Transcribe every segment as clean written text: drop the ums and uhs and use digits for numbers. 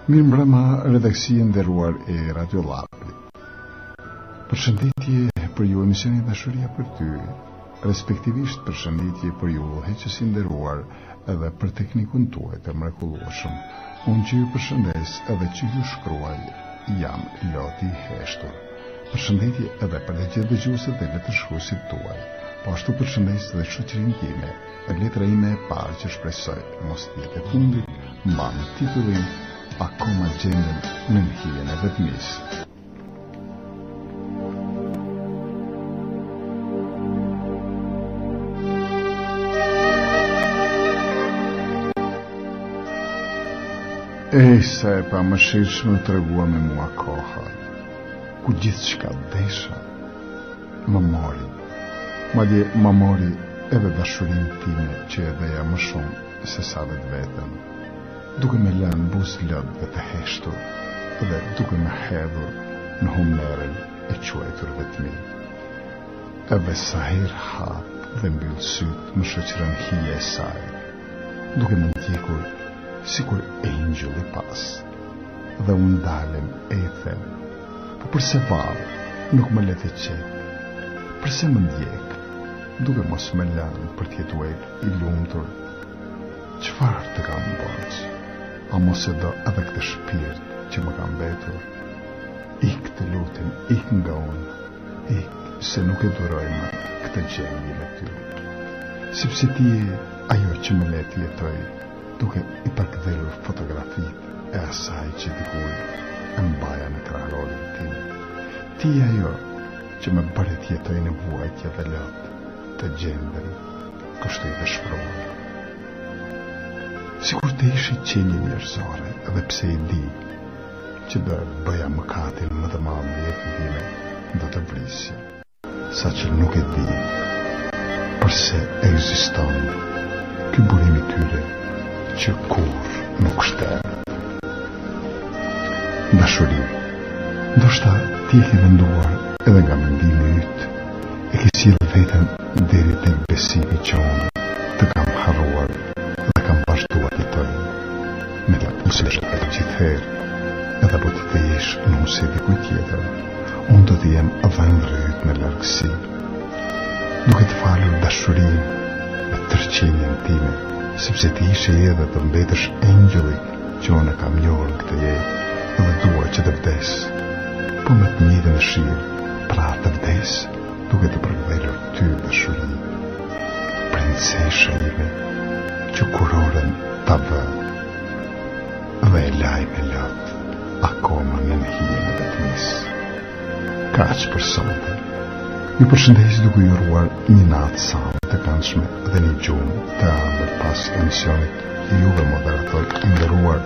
Mirë mbrëma redaksi e nderuar e Radio Llapi. Përshëndetje për ju emisionin Dashuria për ty, respektivisht përshëndetje për ju heqës i nderuar edhe për teknikun tuaj të mrekullueshëm. Unë që ju përshëndes edhe që ju shkruaj, jam Loti Heshtur. Përshëndetje edhe për të gjithë dëgjuesit dhe letërshkruesit tuaj. Po ashtu përshëndes edhe shoqërinë time, letra ime e parë që shpresoj mos të jetë e fundit, mban titullin Akoma gjenden në hijen e vetmisë. Sa e pa më shirshme të regua me mua koha, ku gjithë shka desha, më mori, madje më mori edhe dashurin time që e dheja më shumë se sa vetë vetëm, duke me lënë buz lëdë dhe të heshtur, edhe duke me hedhur në humnerën e quajtur vetmi. Edhe sa herë hap dhe mbyllë sytë më shoqërën hije e saj, duke me ndjekur sikur angel i pas, dhe unë dalem e them, po përse valë nuk më lete qetë, përse më ndjek, duke mos me lanë për tjetuar i lumtur, qëfar të kam bëqë, a mos e do edhe këtë shpirt që më kam betur, ik të lutin, ik nga unë, ik se nuk e duroj më këtë gjendje me ty, sepse ti e ajo që më leti jetoj, duke i përkëdhelur fotografit e asaj që dikur e mbaja në krahërorin tim. Ti e ajo që me bërit jetoj në vuajtja dhe lot të gjenden, kështu i dhe shpruar. Sikur të ishi qenje njerëzore, edhe pse i di që do bëja mëkatin më të madh në jetën time, do të vrisja, sa që nuk e di përse ekziston ky burim i tyre që kur nuk shterë. Dashuri, ndoshta ti e ke venduar edhe nga mendimi yt, e ke sjellë veten deri te besimi që unë të kam harruar dhe kam vazhduar të jetoj. Me të mëslesh e të gjithherë, edhe po ti të jesh në unë se dikuj tjetër, unë do të jem vëndrëjt në largësi, duke të falur dashurin me tërqenjen time, sepse ti ishe edhe të mbetësh engjulli që unë kam njohur këtë jetë, edhe dua që të vdes, po me të njëjtën dëshirë, pra të vdes, duke të përkthyer ty dashuri, princesha ime, që kurorën ta vë, dhe e laj me lot, akoma në hijen e vetmisë. Kaq për sonte. Ju përshëndes duke ju uruar një natë sanë të këndshme dhe një gjumë të ëmbël pas emisionit juve moderator i nderuar,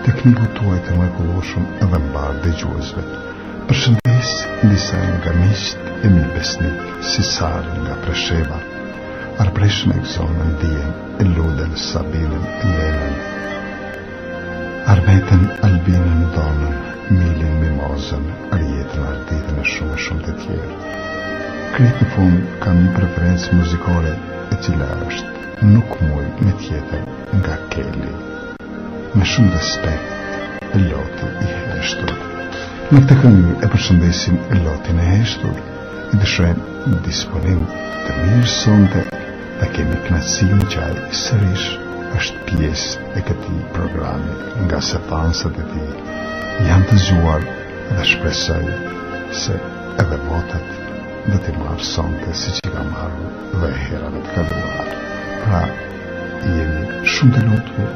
tekniku tuaj të mrekullueshëm edhe mbar dëgjuesve. Përshëndes disa nga miqt e mi besnik, si Sari nga Presheva, Arbreshën e Gzonë Ndijen, Eluden Sabinën Lenën, Armetën Albinën Donën, Milin Mimozën, Arjetën Arditën e shumë të tjerë. Kretë në fund kam një preferencë muzikore e cila është Nuk muj me tjetër nga Kelly. Me shumë respekt, Loti i Heshtur. Në këtë këngë e përshëndesim Lotin e Heshtur, i dëshojmë disponim të mirë sonte dhe kemi kënaqësinë që ai sërish është pjesë e këtij programi, nga se fansat e tij janë të zgjuar dhe shpresoj se edhe votat dhe të marrë sonte si që ka marrë dhe herave të kaluar. Pra, jemi shumë të lutur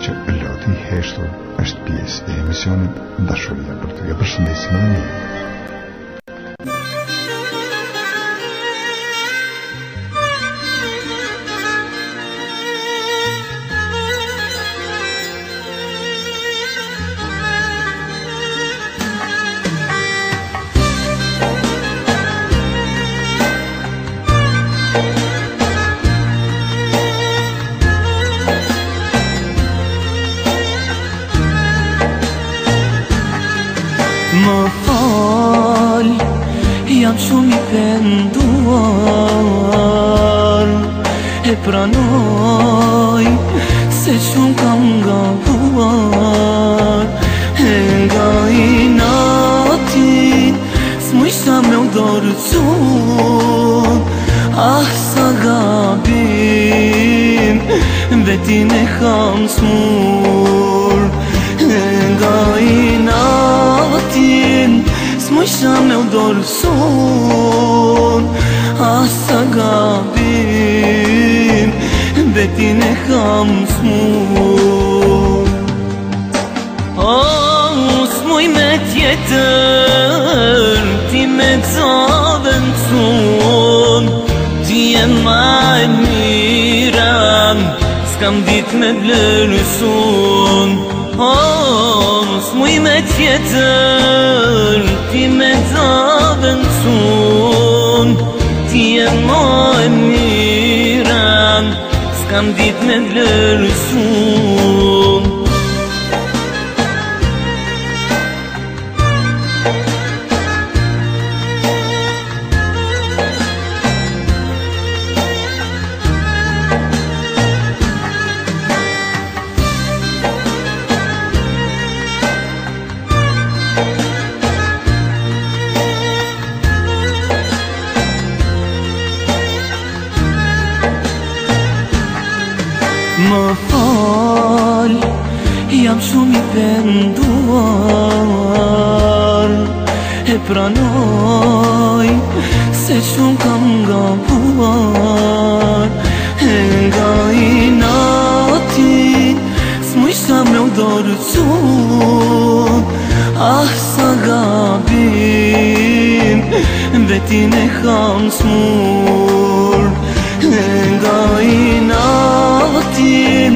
që Loti i Heshtur është pjesë e emisionit Dashuria për ty. Ja përshëndesim edhe një. Jam shumë i penduar, e pranoj se shumë kam gabuar, kam smur. S'muj me tjetër, ti me zavën cun, ti e ma e mira, s'kam dit me vlerësun. S'muj me tjetër, ti me zavën cun, ti e ma e mira, s'kam dit me vlerësun. Më fal, jam shumë i penduar, e pranoj se shumë kam gabuar. E nga inati s'mujsha me u dorëcu, sa gabim vetin e kam smur. E nga inatin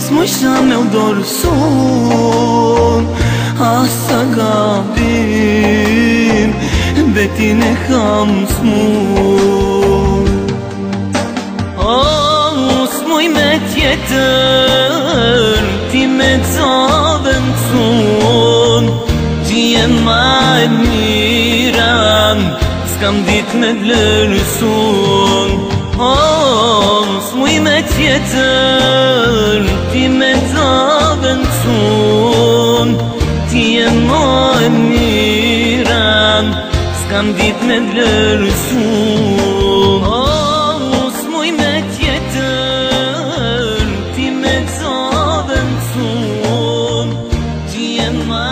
s'mujsha me u dorësun, sa gabim vetin e kam smur. S'muj me tjetër, ti me zavën cun, ti e ma e mira, s'kam dit me vlerësun. S'muj me tjetër, ti me zavën cun, ti e ma e mira, s'kam dit me vlerësun. S'muj me tjetër, ti me zavën cun, ti e ma